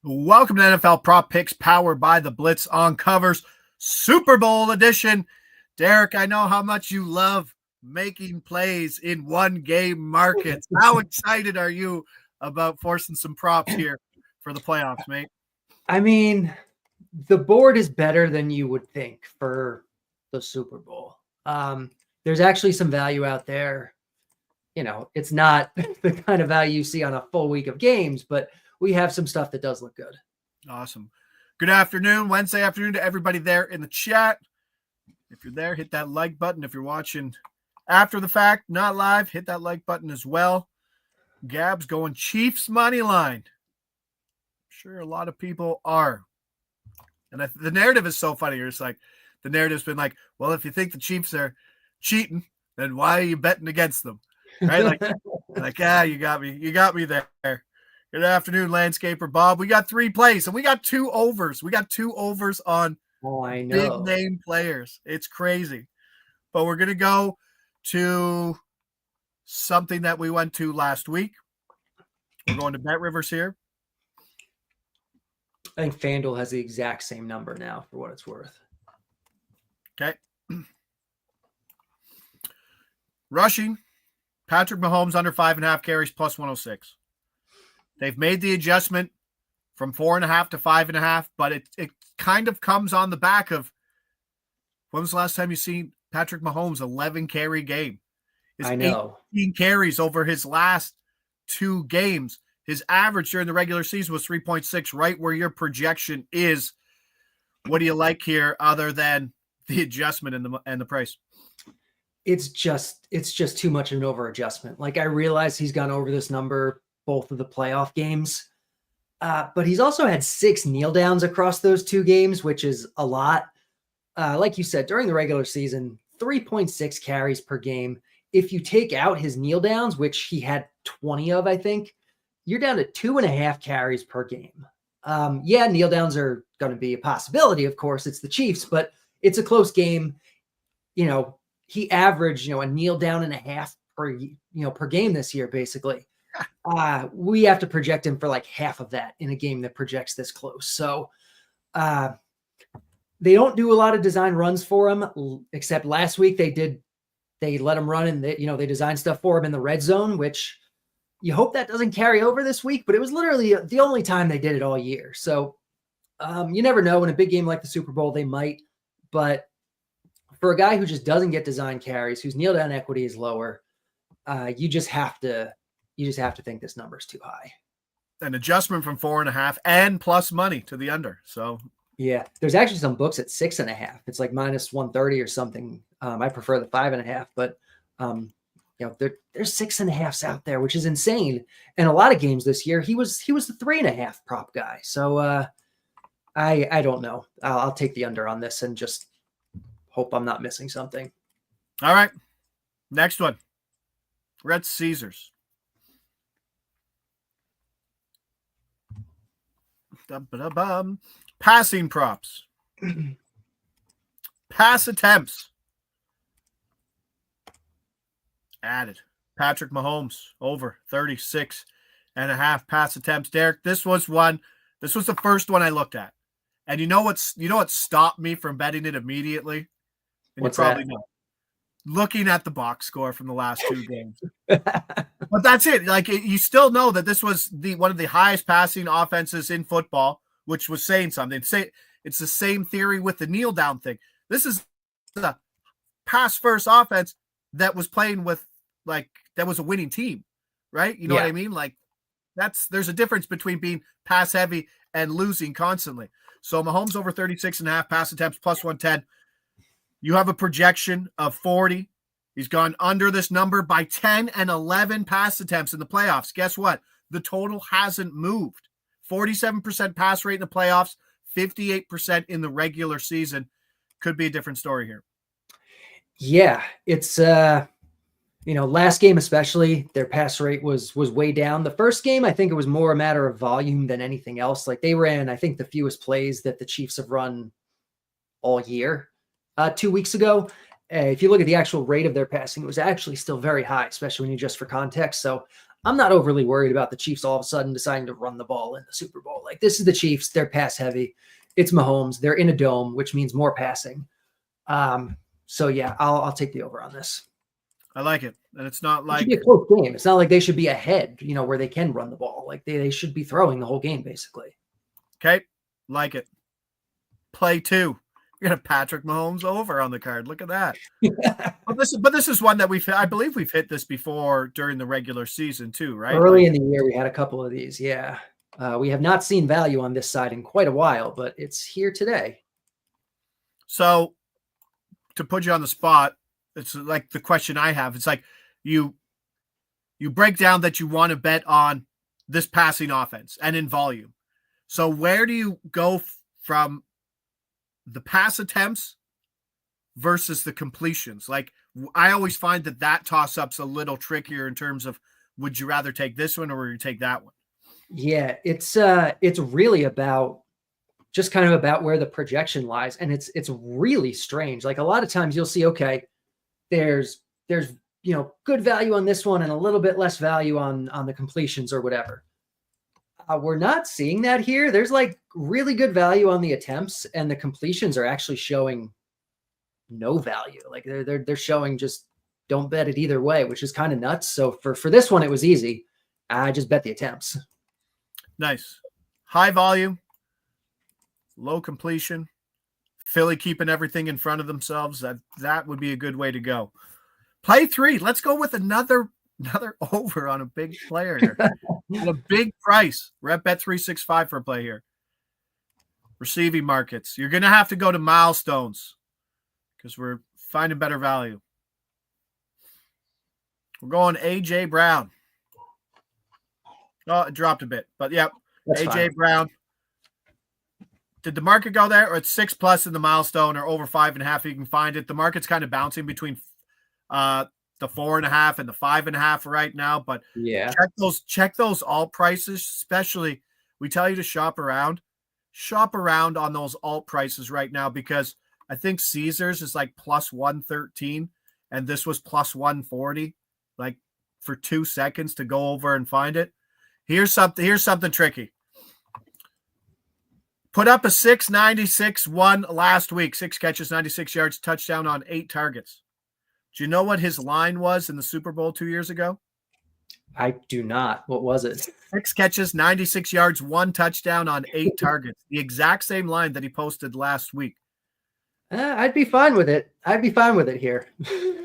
Welcome to NFL Prop Picks, powered by the Blitz on Covers, Super Bowl edition. Derek, I know how much you love making plays in one-game markets. How excited are you about forcing some props here for the playoffs, mate? I mean, the board is better than you would think for the Super Bowl. There's actually some value out there. You know, it's not the kind of value you see on a full week of games, but we have some stuff that does look good. Awesome. Good afternoon, Wednesday afternoon to everybody there in the chat. If you're there, hit that like button. If you're watching after the fact, not live, hit that like button as well. Gab's going Chiefs money line. I'm sure a lot of people are. And the narrative is so funny. It's like the narrative's been like, well, if you think the Chiefs are cheating, then why are you betting against them? Right? You got me. You got me there. Good afternoon, landscaper Bob. We got 3 plays and we got 2 overs. We got 2 overs on big name players. It's crazy. But we're going to go to something that we went to last week. We're going to Bet Rivers here. I think FanDuel has the exact same number now for what it's worth. Okay. Rushing, Patrick Mahomes under 5.5 carries plus 106. They've made the adjustment from 4.5 to 5.5, but it kind of comes on the back of when was the last time you seen Patrick Mahomes 11 carry game? I know. 18 carries over his last 2 games. His average during the regular season was 3.6, right where your projection is. What do you like here other than the adjustment and the price? It's just too much of an over adjustment. Like, I realize he's gone over this number both of the playoff games, but he's also had 6 kneel downs across those 2 games, which is a lot. Like you said, during the regular season, 3.6 carries per game. If you take out his kneel downs, which he had 20 of, I think, you're down to 2.5 carries per game. Kneel downs are going to be a possibility. Of course, it's the Chiefs, but it's a close game. You know, he averaged, a kneel down and a half per game this year, basically. We have to project him for like half of that in a game that projects this close. So they don't do a lot of design runs for him, except last week they let him run and they designed stuff for him in the red zone, which you hope that doesn't carry over this week, but it was literally the only time they did it all year. So you never know. In a big game like the Super Bowl, they might, but for a guy who just doesn't get design carries, whose kneel down equity is lower, you just have to think this number is too high. An adjustment from 4.5 and plus money to the under. So yeah, there's actually some books at 6.5. It's like minus 130 or something. I prefer the 5.5, but there's 6.5s out there, which is insane. And a lot of games this year, he was the 3.5 prop guy. So I don't know. I'll take the under on this and just hope I'm not missing something. All right, next one. Red Caesars. Passing props. Pass attempts. Added. Patrick Mahomes over 36.5 pass attempts. Derek, this was the first one I looked at. And you know what stopped me from betting it immediately? And What's you probably that? know. Looking at the box score from the last 2 games. But that's it. Like, you still know that this was one of the highest passing offenses in football, which was saying something. It's the same theory with the kneel down thing. This is the pass first offense that was playing with, like, that was a winning team, right? You know what I mean? Like, there's a difference between being pass heavy and losing constantly. So Mahomes over 36.5 pass attempts plus 110. You have a projection of 40. He's gone under this number by 10 and 11 pass attempts in the playoffs. Guess what? The total hasn't moved. 47% pass rate in the playoffs, 58% in the regular season. Could be a different story here. Yeah, it's last game especially, their pass rate was way down. The first game, I think it was more a matter of volume than anything else. Like, they ran, I think, the fewest plays that the Chiefs have run all year 2 weeks ago. if you look at the actual rate of their passing, it was actually still very high, especially when you adjust for context. So I'm not overly worried about the Chiefs all of a sudden deciding to run the ball in the Super Bowl. Like, this is the Chiefs. They're pass heavy. It's Mahomes. They're in a dome, which means more passing. So yeah, I'll take the over on this. I like it. And it's not like it should be a close game. It's not like they should be ahead, where they can run the ball. Like, they should be throwing the whole game, basically. Okay. Like it. Play 2. We got a Patrick Mahomes over on the card. Look at that. But this is one that I believe we've hit this before during the regular season too, right? Early in the year, we had a couple of these. Yeah. We have not seen value on this side in quite a while, but it's here today. So to put you on the spot, it's like the question I have. It's like you break down that you want to bet on this passing offense and in volume. So where do you go from the pass attempts versus the completions? Like, I always find that toss-up's a little trickier in terms of, would you rather take this one or would you take that one? Yeah, it's really about just kind of about where the projection lies. And it's really strange. Like, a lot of times you'll see, okay, there's good value on this one and a little bit less value on the completions or whatever. We're not seeing that here. There's like really good value on the attempts, and the completions are actually showing no value. Like, they're showing just don't bet it either way, which is kind of nuts. So for this one, it was easy. I just bet the attempts. Nice. High volume, low completion. Philly keeping everything in front of themselves. That would be a good way to go. Play 3. Let's go with another over on a big player here. At a big price. We're at Bet365 for a play here. Receiving markets. You're going to have to go to milestones because we're finding better value. We're going A.J. Brown. Oh, it dropped a bit, but yep. A.J. Brown. Did the market go there, or it's 6+ in the milestone, or over 5.5? You can find it. The market's kind of bouncing between the 4.5 and the 5.5 right now, but yeah, check those alt prices. Especially, we tell you to shop around on those alt prices right now, because I think Caesars is like plus 113 and this was plus 140, like for 2 seconds to go over and find it. Here's something tricky. Put up a 696 one last week, 6 catches, 96 yards, touchdown on 8 targets. Do you know what his line was in the Super Bowl 2 years ago? I do not. What was it? 6 catches, 96 yards, 1 touchdown on 8 targets. The exact same line that he posted last week. I'd be fine with it. I'd be fine with it here.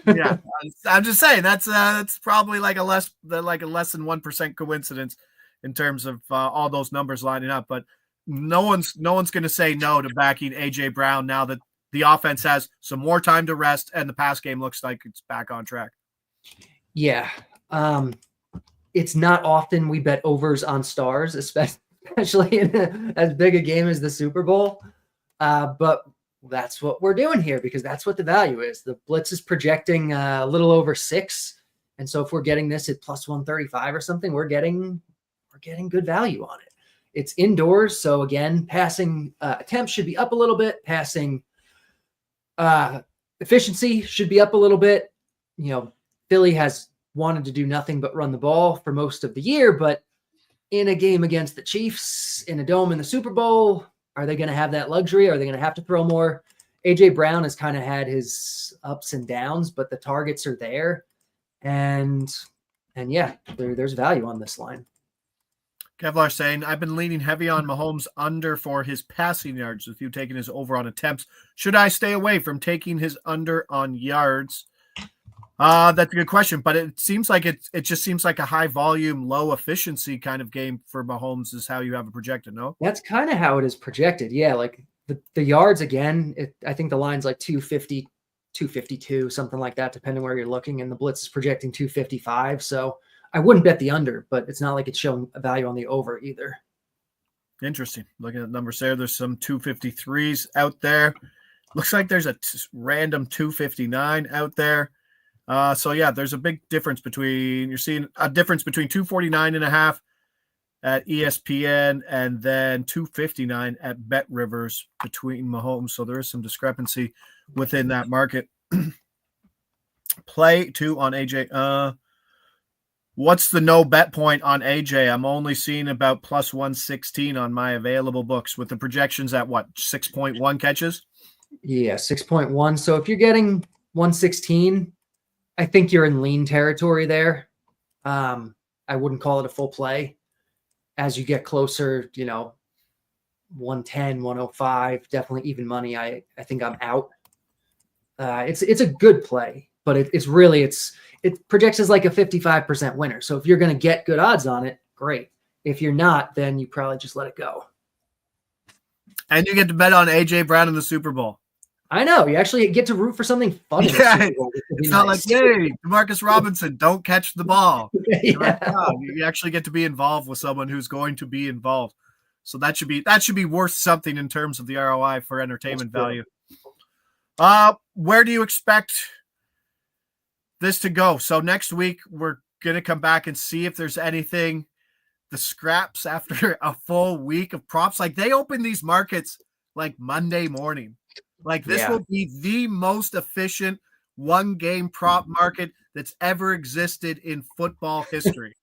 Yeah, I'm just saying that's probably like a less than 1% coincidence in terms of all those numbers lining up. But no one's going to say no to backing A.J. Brown now that the offense has some more time to rest and the pass game looks like it's back on track. Yeah. It's not often we bet overs on stars, especially in as big a game as the Super Bowl. But that's what we're doing here, because that's what the value is. The Blitz is projecting a little over 6. And so if we're getting this at plus 135 or something, we're getting good value on it. It's indoors. So again, passing attempts should be up a little bit. Passing efficiency should be up a little bit. Philly has wanted to do nothing but run the ball for most of the year, but in a game against the Chiefs in a dome in the Super Bowl, are they going to have that luxury? Are they going to have to throw more? A.J. Brown has kind of had his ups and downs, but the targets are there. And yeah, there's value on this line. Kevlar saying, I've been leaning heavy on Mahomes under for his passing yards, with you taking his over on attempts. Should I stay away from taking his under on yards? That's a good question, but it seems like it just seems like a high volume, low efficiency kind of game for Mahomes is how you have it projected, no? That's kind of how it is projected. Yeah, like the yards again, I think the line's like 250, 252, something like that, depending where you're looking, and the Blitz is projecting 255. So I wouldn't bet the under, but it's not like it's showing a value on the over either. Interesting. Looking at numbers there's some 253s out there. Looks like there's a random 259 out there. So yeah, there's a big difference you're seeing a difference between 249.5 at ESPN and then 259 at Bet Rivers between Mahomes. So there is some discrepancy within that market. Play 2 on AJ. What's the no bet point on AJ? I'm only seeing about plus 116 on my available books with the projections at what, 6.1 catches? Yeah, 6.1. So if you're getting 116, I think you're in lean territory there. I wouldn't call it a full play. As you get closer, 110, 105, definitely even money. I think I'm out. It's a good play, but it projects as like a 55% winner. So if you're going to get good odds on it, great. If you're not, then you probably just let it go. And you get to bet on AJ Brown in the Super Bowl. I know. You actually get to root for something fun in the Super Bowl. It's not like, hey, Demarcus Robinson, don't catch the ball. Yeah. Like, no, you actually get to be involved with someone who's going to be involved. So that should be worth something in terms of the ROI for entertainment value. Where do you expect this to go? So next week we're gonna come back and see if there's anything, the scraps after a full week of props. Like they open these markets like Monday morning. Like this will be the most efficient one game prop market that's ever existed in football history.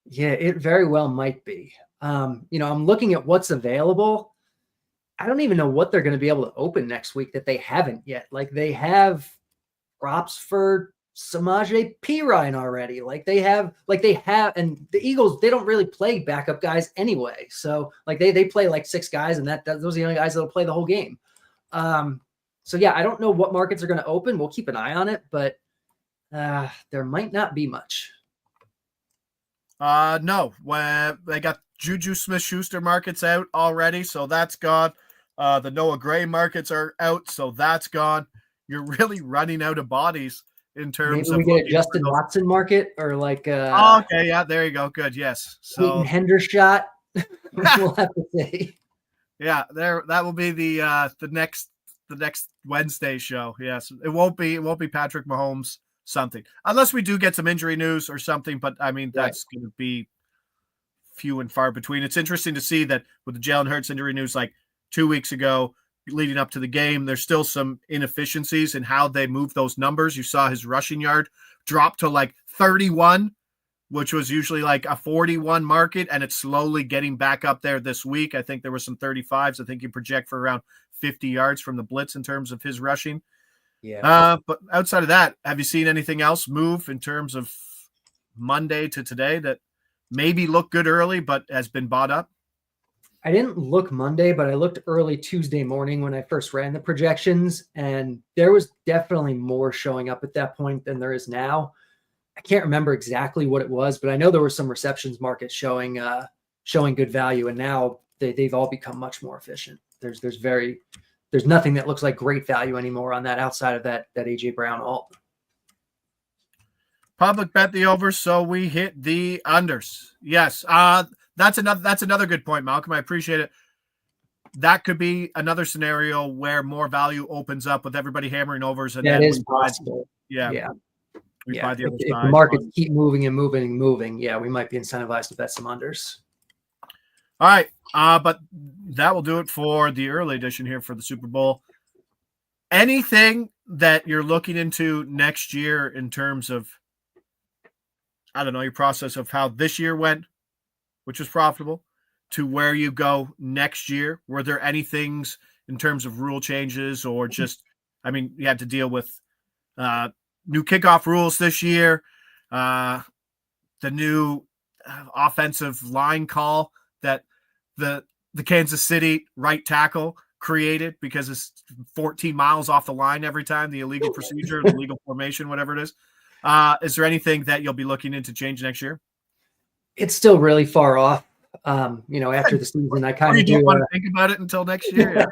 Yeah, it very well might be. I'm looking at what's available. I don't even know what they're going to be able to open next week that they haven't yet. Like they have props for Samaje Perine already. They have, and the Eagles, they don't really play backup guys anyway. So like they play like 6 guys, and those are the only guys that'll play the whole game. So yeah, I don't know what markets are going to open. We'll keep an eye on it, but there might not be much. No, when they got Juju Smith-Schuster markets out already, so that's gone. The Noah Gray markets are out, so that's gone. You're really running out of bodies in terms Maybe of we get a Justin Watson market or like okay, yeah, there you go. Good, yes. So Hendershot. We'll have to see. Yeah, that will be the next Wednesday show. Yes. It won't be Patrick Mahomes something. Unless we do get some injury news or something, but I mean that's gonna be few and far between. It's interesting to see that with the Jalen Hurts injury news like 2 weeks ago, leading up to the game, there's still some inefficiencies in how they move those numbers. You saw his rushing yard drop to like 31, which was usually like a 41 market, and it's slowly getting back up there this week. I think there were some 35s. I think you project for around 50 yards from the blitz in terms of his rushing. Yeah. But outside of that, have you seen anything else move in terms of Monday to today that maybe looked good early but has been bought up? I didn't look Monday, but I looked early Tuesday morning when I first ran the projections, and there was definitely more showing up at that point than there is now. I can't remember exactly what it was, but I know there were some receptions markets showing good value, and now they've all become much more efficient. There's nothing that looks like great value anymore on that outside of that AJ Brown alt. Public bet the over, so we hit the unders. Yes, that's another good point, Malcolm. I appreciate it. That could be another scenario where more value opens up with everybody hammering overs, and that is possible. Yeah. If the markets keep moving and moving and moving, we might be incentivized to bet some unders. All right, but that will do it for the early edition here for the Super Bowl. Anything that you're looking into next year in terms of, I don't know, your process of how this year went, which was profitable, to where you go next year? Were there any things in terms of rule changes or just, I mean, you had to deal with new kickoff rules this year, the new offensive line call that the Kansas City right tackle created because it's 14 miles off the line every time, the illegal procedure, the legal formation, whatever it is. Is there anything that you'll be looking into change next year? It's still really far off. After the season, I kind of don't want to think about it until next year.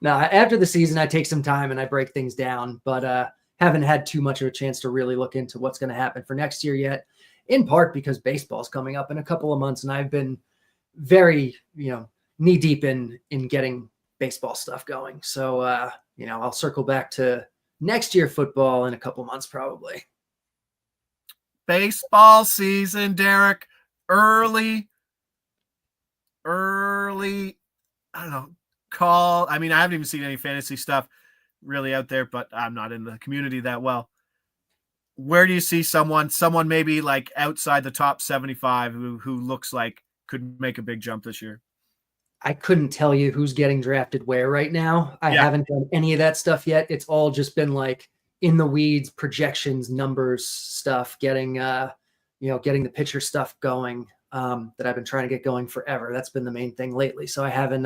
No, after the season, I take some time and I break things down, but haven't had too much of a chance to really look into what's going to happen for next year yet, in part because baseball is coming up in a couple of months, and I've been very, knee deep in getting baseball stuff going. So, I'll circle back to next year football in a couple months, probably. Baseball season, Derek, early, I don't know, call. I mean, I haven't even seen any fantasy stuff really out there, but I'm not in the community that well. where do you see someone maybe like outside the top 75 who looks like could make a big jump this year? I couldn't tell you who's getting drafted where right now. I haven't done any of that stuff yet. It's all just been like in the weeds, projections, numbers stuff, getting the pitcher stuff going that I've been trying to get going forever. That's been the main thing lately. So I haven't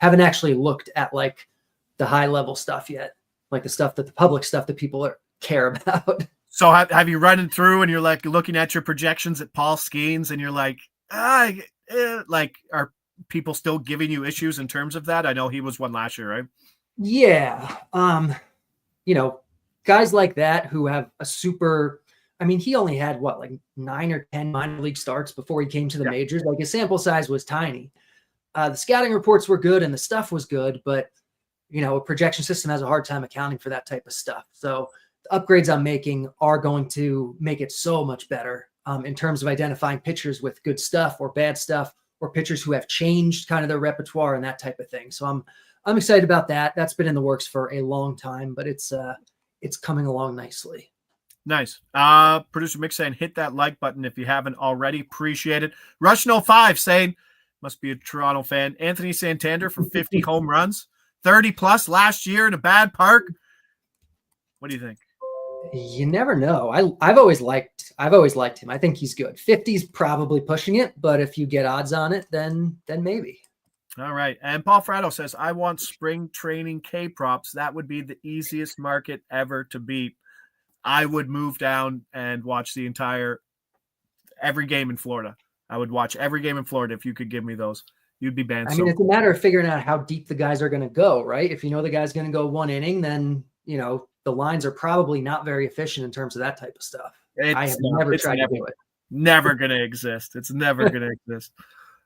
actually looked at like the high level stuff yet, like the stuff that the public stuff that people care about. So have you run through and you're like looking at your projections at Paul Skeens and you're like, like are people still giving you issues in terms of that? I know he was one last year, right? Yeah. Guys like that who have a super, he only had like 9 or 10 minor league starts before he came to the majors. Like his sample size was tiny. The scouting reports were good and the stuff was good, but a projection system has a hard time accounting for that type of stuff. So the upgrades I'm making are going to make it so much better in terms of identifying pitchers with good stuff or bad stuff, or pitchers who have changed kind of their repertoire and that type of thing. So I'm excited about that. That's been in the works for a long time, but it's coming along nicely. Nice. Producer Mick saying, hit that like button if you haven't already. Appreciate it. Russian 05 saying, must be a Toronto fan. Anthony Santander for 50 home runs, 30 plus last year in a bad park. What do you think? You never know. I've always liked him. I think he's good. 50's probably pushing it, but if you get odds on it, then maybe. All right. And Paul Fratto says, I want spring training K props. That would be the easiest market ever to beat. I would move down and watch every game in Florida. I would watch every game in Florida if you could give me those. You'd be banned. It's a matter of figuring out how deep the guys are going to go, right? If you know the guy's going to go one inning, then, the lines are probably not very efficient in terms of that type of stuff. I have never tried to do it. Never going to exist. It's never going to exist.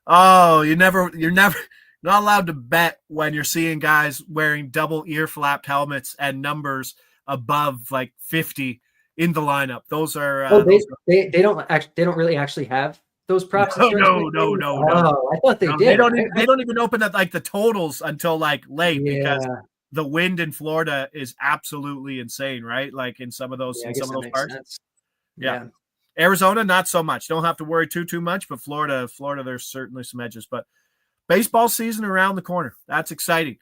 Oh, you're not allowed to bet when you're seeing guys wearing double ear flapped helmets and numbers above like 50 in the lineup. Those are they don't really actually have those props. No. Oh, I thought they did. They don't even open up like the totals until like late because the wind in Florida is absolutely insane, right? Like in some of those parks. Yeah. Arizona, not so much. Don't have to worry too much, but Florida, there's certainly some edges. But baseball season around the corner. That's exciting.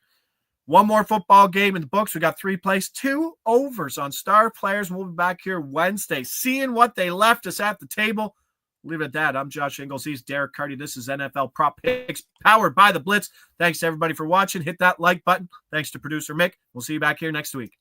One more football game in the books. We got 3 plays, 2 overs on star players. We'll be back here Wednesday, seeing what they left us at the table. Leave it at that. I'm Josh Ingles. He's Derek Carty. This is NFL Prop Picks powered by the Blitz. Thanks to everybody for watching. Hit that like button. Thanks to producer Mick. We'll see you back here next week.